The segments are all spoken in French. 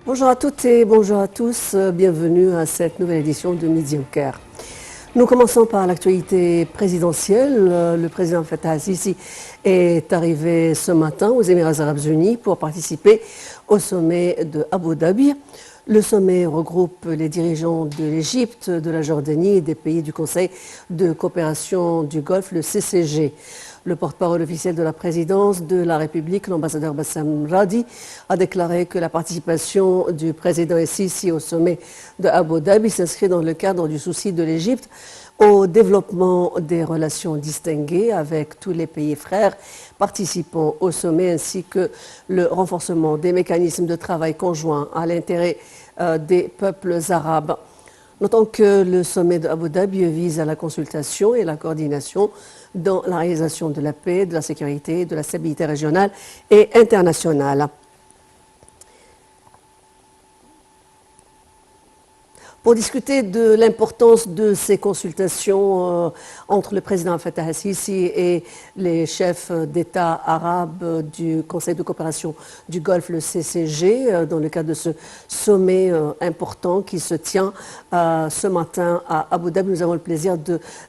Bonjour à toutes et bonjour à tous. Bienvenue à cette nouvelle édition de Midi au Caire. Nous commençons par l'actualité présidentielle. Le président Fattah al-Sisi est arrivé ce matin aux Émirats arabes unis pour participer au sommet de Abu Dhabi. Le sommet regroupe les dirigeants de l'Égypte, de la Jordanie et des pays du Conseil de coopération du Golfe, le CCG. Le porte-parole officiel de la présidence de la République, l'ambassadeur Bassam Radi, a déclaré que la participation du président el-Sisi au sommet de Abu Dhabi s'inscrit dans le cadre du souci de l'Égypte au développement des relations distinguées avec tous les pays frères participant au sommet, ainsi que le renforcement des mécanismes de travail conjoints à l'intérêt des peuples arabes. Notons que le sommet de Abu Dhabi vise à la consultation et la coordination dans la réalisation de la paix, de la sécurité, de la stabilité régionale et internationale. Pour discuter de l'importance de ces consultations entre le président Fattah al-Sisi et les chefs d'État arabes du Conseil de coopération du Golfe, le CCG, dans le cadre de ce sommet important qui se tient ce matin à Abu Dhabi, nous avons le plaisir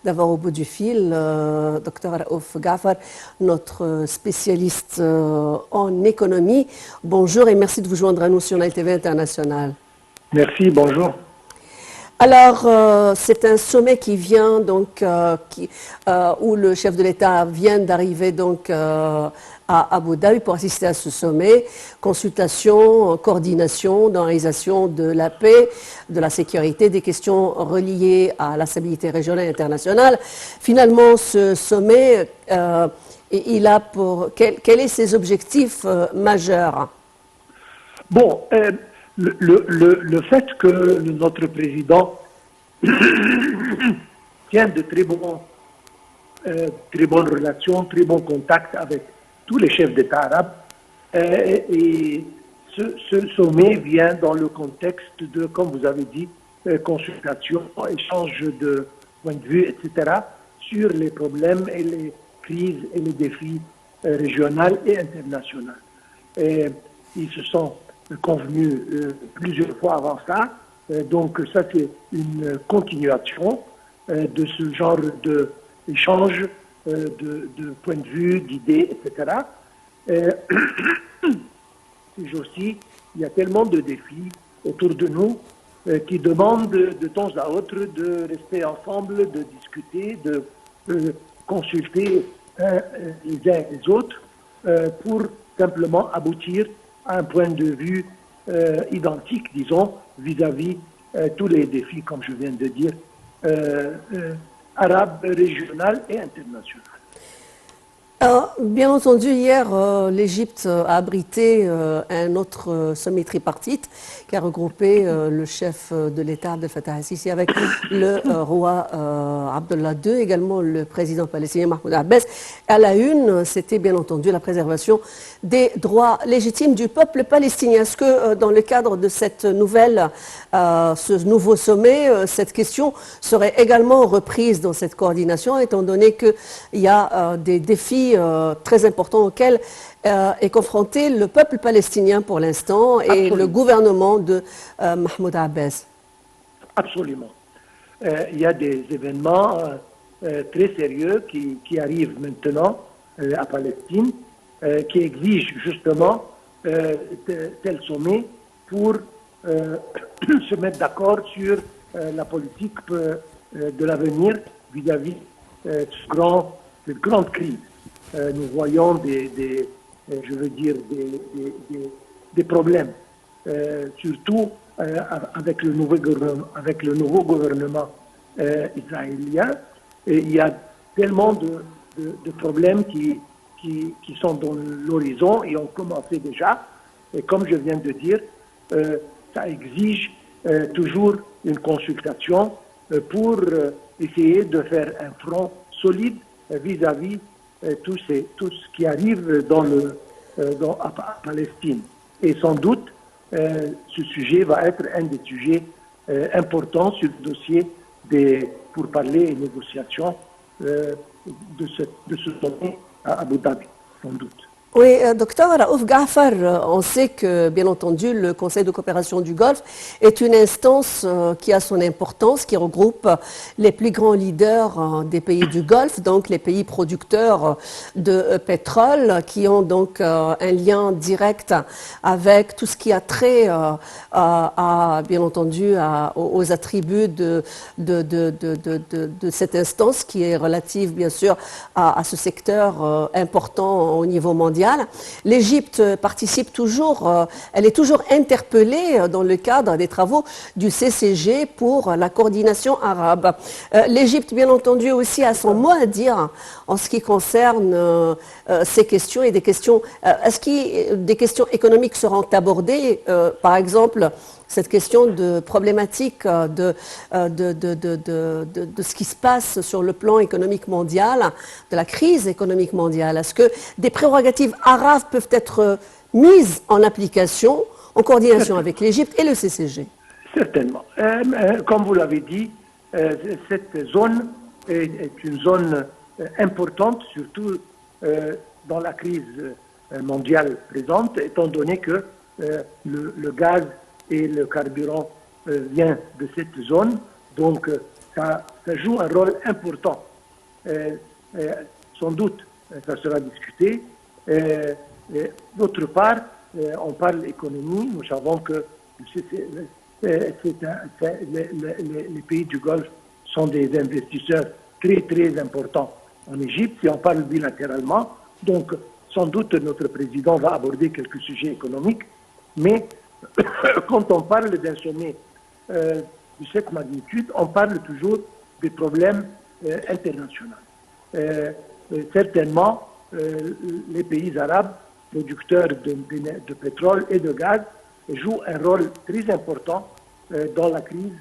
d'avoir au bout du fil Dr Raouf Ghafar, notre spécialiste en économie. Bonjour et merci de vous joindre à nous sur Nile TV International. Merci, bonjour. Alors, c'est un sommet qui vient donc, où le chef de l'État vient d'arriver donc à Abu Dhabi pour assister à ce sommet. Consultation, coordination dans la réalisation de la paix, de la sécurité, des questions reliées à la stabilité régionale et internationale. Finalement, ce sommet, il a pour quels sont ses objectifs majeurs? Bon. Le fait que notre président tient de très bonnes relations, très bons contacts avec tous les chefs d'État arabes, et ce sommet vient dans le contexte de, comme vous avez dit, consultation, échange de points de vue, etc., sur les problèmes et les crises et les défis régionaux et internationaux. Et ils se sont convenu plusieurs fois avant ça. Donc ça, c'est une continuation de ce genre d'échange de points de vue, d'idées, etc. Aussi, il y a tellement de défis autour de nous qui demandent de temps à autre de rester ensemble, de discuter, de consulter les uns et les autres pour simplement aboutir à un point de vue identique, disons, vis-à-vis tous les défis, comme je viens de dire, arabes, régionaux et internationaux. Bien entendu, hier, l'Égypte a abrité un autre sommet tripartite qui a regroupé le chef de l'État Abdel Fattah al-Sisi avec le roi Abdullah II, également le président palestinien Mahmoud Abbas. À la une, c'était bien entendu la préservation des droits légitimes du peuple palestinien. Est-ce que dans le cadre de cette ce nouveau sommet, cette question serait également reprise dans cette coordination, étant donné qu'il y a des défis très important auquel est confronté le peuple palestinien pour l'instant et Absolument. le gouvernement de Mahmoud Abbas? Absolument. Il y a des événements très sérieux qui arrivent maintenant à Palestine, qui exigent justement tel sommet pour se mettre d'accord sur la politique de l'avenir vis-à-vis de cette grande crise. Nous voyons des problèmes, surtout avec le nouveau gouvernement israélien. Et il y a tellement de problèmes qui sont dans l'horizon et ont commencé déjà. Et comme je viens de dire, ça exige toujours une consultation pour essayer de faire un front solide vis-à-vis tout ce qui arrive à Palestine. Et sans doute, ce sujet va être un des sujets importants sur le dossier pour parler et négociations de ce sommet à Abu Dhabi, sans doute. Oui, docteur Raouf Ghafar, on sait que, bien entendu, le Conseil de coopération du Golfe est une instance qui a son importance, qui regroupe les plus grands leaders des pays du Golfe, donc les pays producteurs de pétrole, qui ont donc un lien direct avec tout ce qui a trait, bien entendu, aux attributs de cette instance qui est relative, bien sûr, à ce secteur important au niveau mondial. L'Égypte participe toujours, elle est toujours interpellée dans le cadre des travaux du CCG pour la coordination arabe. L'Égypte, bien entendu, aussi a son mot à dire en ce qui concerne ces questions et des questions. Est-ce que des questions économiques seront abordées, par exemple, cette question de problématique de ce qui se passe sur le plan économique mondial, de la crise économique mondiale. Est-ce que des prérogatives arabes peuvent être mises en application en coordination avec l'Égypte et le CCG? Certainement. Comme vous l'avez dit, cette zone est une zone importante, surtout dans la crise mondiale présente, étant donné que le gaz et le carburant vient de cette zone, donc ça joue un rôle important. Sans doute, ça sera discuté. D'autre part, on parle économie. Nous savons que les pays du Golfe sont des investisseurs très très importants en Égypte, si on parle bilatéralement. Donc, sans doute, notre président va aborder quelques sujets économiques, mais quand on parle d'un sommet de cette magnitude, on parle toujours des problèmes internationaux. Certainement, les pays arabes, producteurs de pétrole et de gaz, jouent un rôle très important dans la crise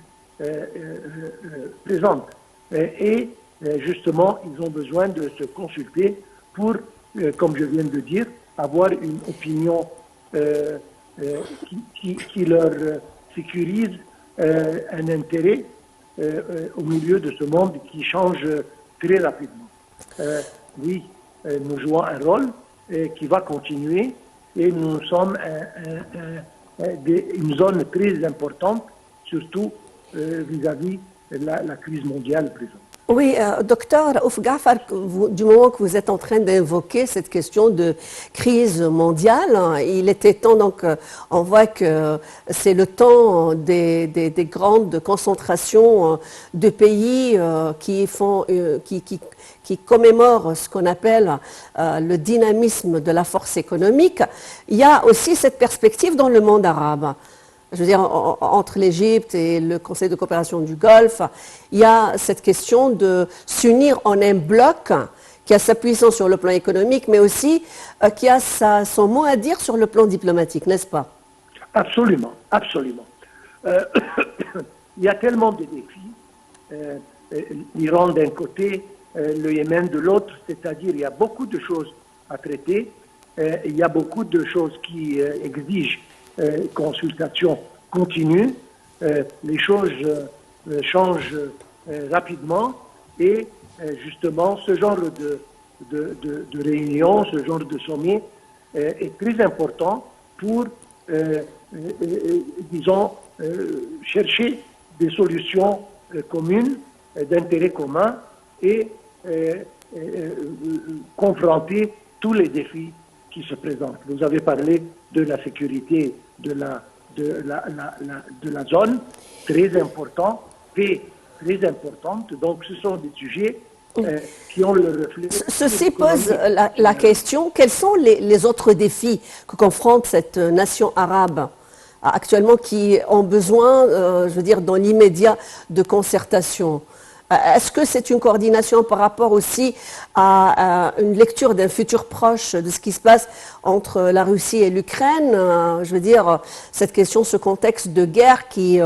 présente. Et justement, ils ont besoin de se consulter pour, comme je viens de dire, avoir une opinion qui leur sécurise un intérêt au milieu de ce monde qui change très rapidement. Oui, nous jouons un rôle qui va continuer et nous sommes une zone très importante, surtout vis-à-vis de la crise mondiale présente. Oui, docteur Raouf Ghafar, du moment que vous êtes en train d'invoquer cette question de crise mondiale, il était temps, donc, on voit que c'est le temps des grandes concentrations de pays qui commémorent ce qu'on appelle le dynamisme de la force économique. Il y a aussi cette perspective dans le monde arabe. Je veux dire, entre l'Égypte et le Conseil de coopération du Golfe, il y a cette question de s'unir en un bloc qui a sa puissance sur le plan économique, mais aussi qui a son mot à dire sur le plan diplomatique, n'est-ce pas? Absolument, absolument. Il y a tellement de défis. L'Iran d'un côté, le Yémen de l'autre, c'est-à-dire il y a beaucoup de choses à traiter. Il y a beaucoup de choses qui exigent consultation continue, les choses changent rapidement et justement ce genre de réunion, ce genre de sommet est très important pour, disons, chercher des solutions communes, d'intérêt commun et confronter tous les défis qui se présentent. Vous avez parlé de la sécurité de la zone, très important, paix très importante. Donc ce sont des sujets qui ont le reflet. Ceci pose la question, quels sont les autres défis que confronte cette nation arabe actuellement qui ont besoin, je veux dire, dans l'immédiat de concertation? Est-ce que c'est une coordination par rapport aussi à une lecture d'un futur proche de ce qui se passe entre la Russie et l'Ukraine? Je veux dire, cette question, ce contexte de guerre qui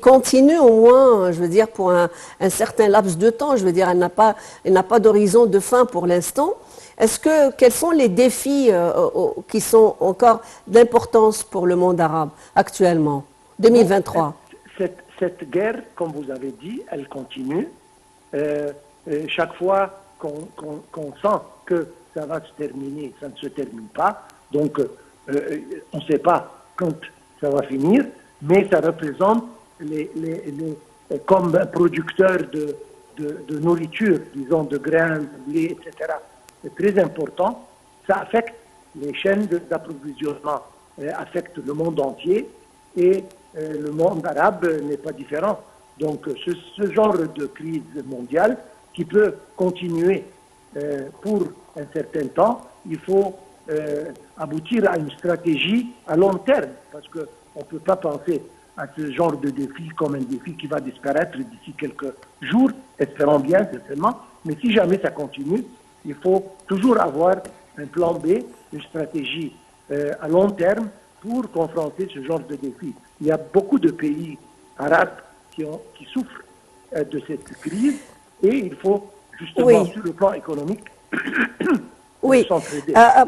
continue au moins, je veux dire, pour un certain laps de temps. Je veux dire, elle n'a pas d'horizon de fin pour l'instant. Quels sont les défis qui sont encore d'importance pour le monde arabe actuellement, 2023? Cette guerre, comme vous avez dit, elle continue. Chaque fois qu'on sent que ça va se terminer, ça ne se termine pas. Donc, on ne sait pas quand ça va finir, mais ça représente comme producteur de nourriture, disons de grains, de blé, etc. C'est très important. Ça affecte les chaînes d'approvisionnement, affecte le monde entier et le monde arabe n'est pas différent. Donc ce genre de crise mondiale qui peut continuer pour un certain temps, il faut aboutir à une stratégie à long terme, parce qu'on ne peut pas penser à ce genre de défi comme un défi qui va disparaître d'ici quelques jours, espérons bien, certainement, mais si jamais ça continue, il faut toujours avoir un plan B, une stratégie à long terme pour confronter ce genre de défi. Il y a beaucoup de pays arabes qui souffrent de cette crise et il faut justement sur le plan économique oui.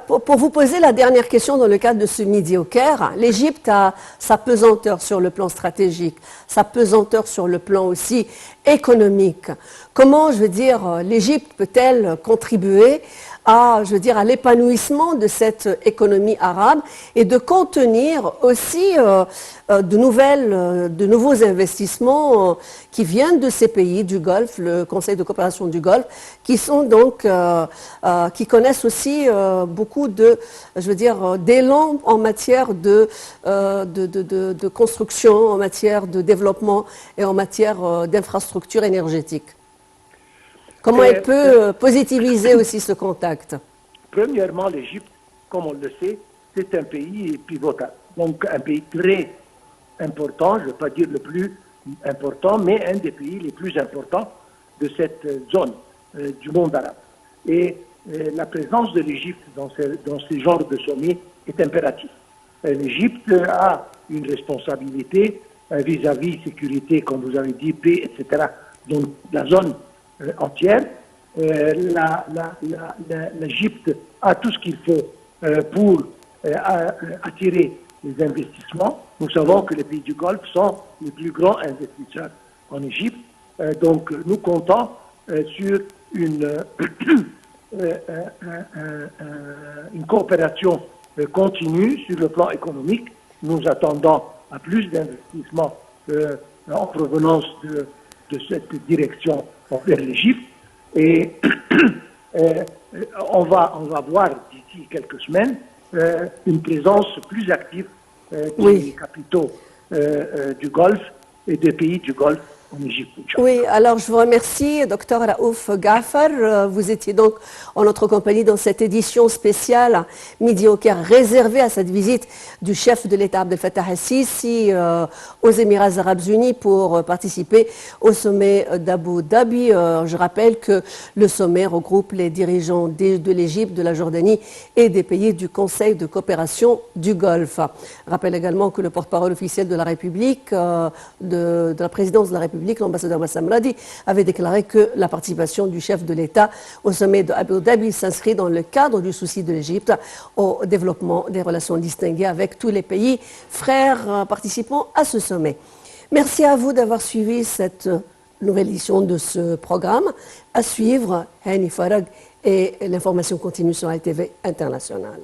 Pour vous poser la dernière question dans le cadre de ce Midi au Caire, l'Égypte a sa pesanteur sur le plan stratégique, sa pesanteur sur le plan aussi économique. Comment, je veux dire, l'Égypte peut-elle contribuer à l'épanouissement de cette économie arabe et de contenir aussi de nouveaux investissements qui viennent de ces pays du Golfe, le Conseil de coopération du Golfe, qui sont donc, qui connaissent aussi beaucoup d'élan en matière de construction, en matière de développement et en matière d'infrastructures énergétiques. Comment elle peut positiviser aussi ce contact? Premièrement, l'Égypte, comme on le sait, c'est un pays pivotal. Donc un pays très important, je ne veux pas dire le plus important, mais un des pays les plus importants de cette zone du monde arabe. Et la présence de l'Égypte dans ce genre de sommet est impérative. L'Égypte a une responsabilité vis-à-vis sécurité, comme vous avez dit, paix, etc. Donc la zone entière. L'Égypte a tout ce qu'il faut pour attirer les investissements. Nous savons que les pays du Golfe sont les plus grands investisseurs en Égypte. Donc nous comptons sur une coopération continue sur le plan économique. Nous attendons à plus d'investissements en provenance de cette direction vers l'Égypte. Et on va voir d'ici quelques semaines une présence plus active des capitaux du Golfe et des pays du Golfe en Égypte. Oui, alors je vous remercie, Dr Raouf Ghafar. Vous étiez donc en notre compagnie dans cette édition spéciale Midi au Caire réservée à cette visite du chef de l'État Abdel Fattah el-Sisi aux Émirats Arabes Unis pour participer au sommet d'Abu Dhabi. Je rappelle que le sommet regroupe les dirigeants de l'Égypte, de la Jordanie et des pays du Conseil de coopération du Golfe. Je rappelle également que le porte-parole officiel de la République, de la présidence de la République, l'ambassadeur Bassam Radi, avait déclaré que la participation du chef de l'État au sommet de Abu Dhabi s'inscrit dans le cadre du souci de l'Égypte au développement des relations distinguées avec tous les pays frères participant à ce sommet. Merci à vous d'avoir suivi cette nouvelle édition de ce programme. À suivre, Hani Farag et l'information continue sur LTV Internationale.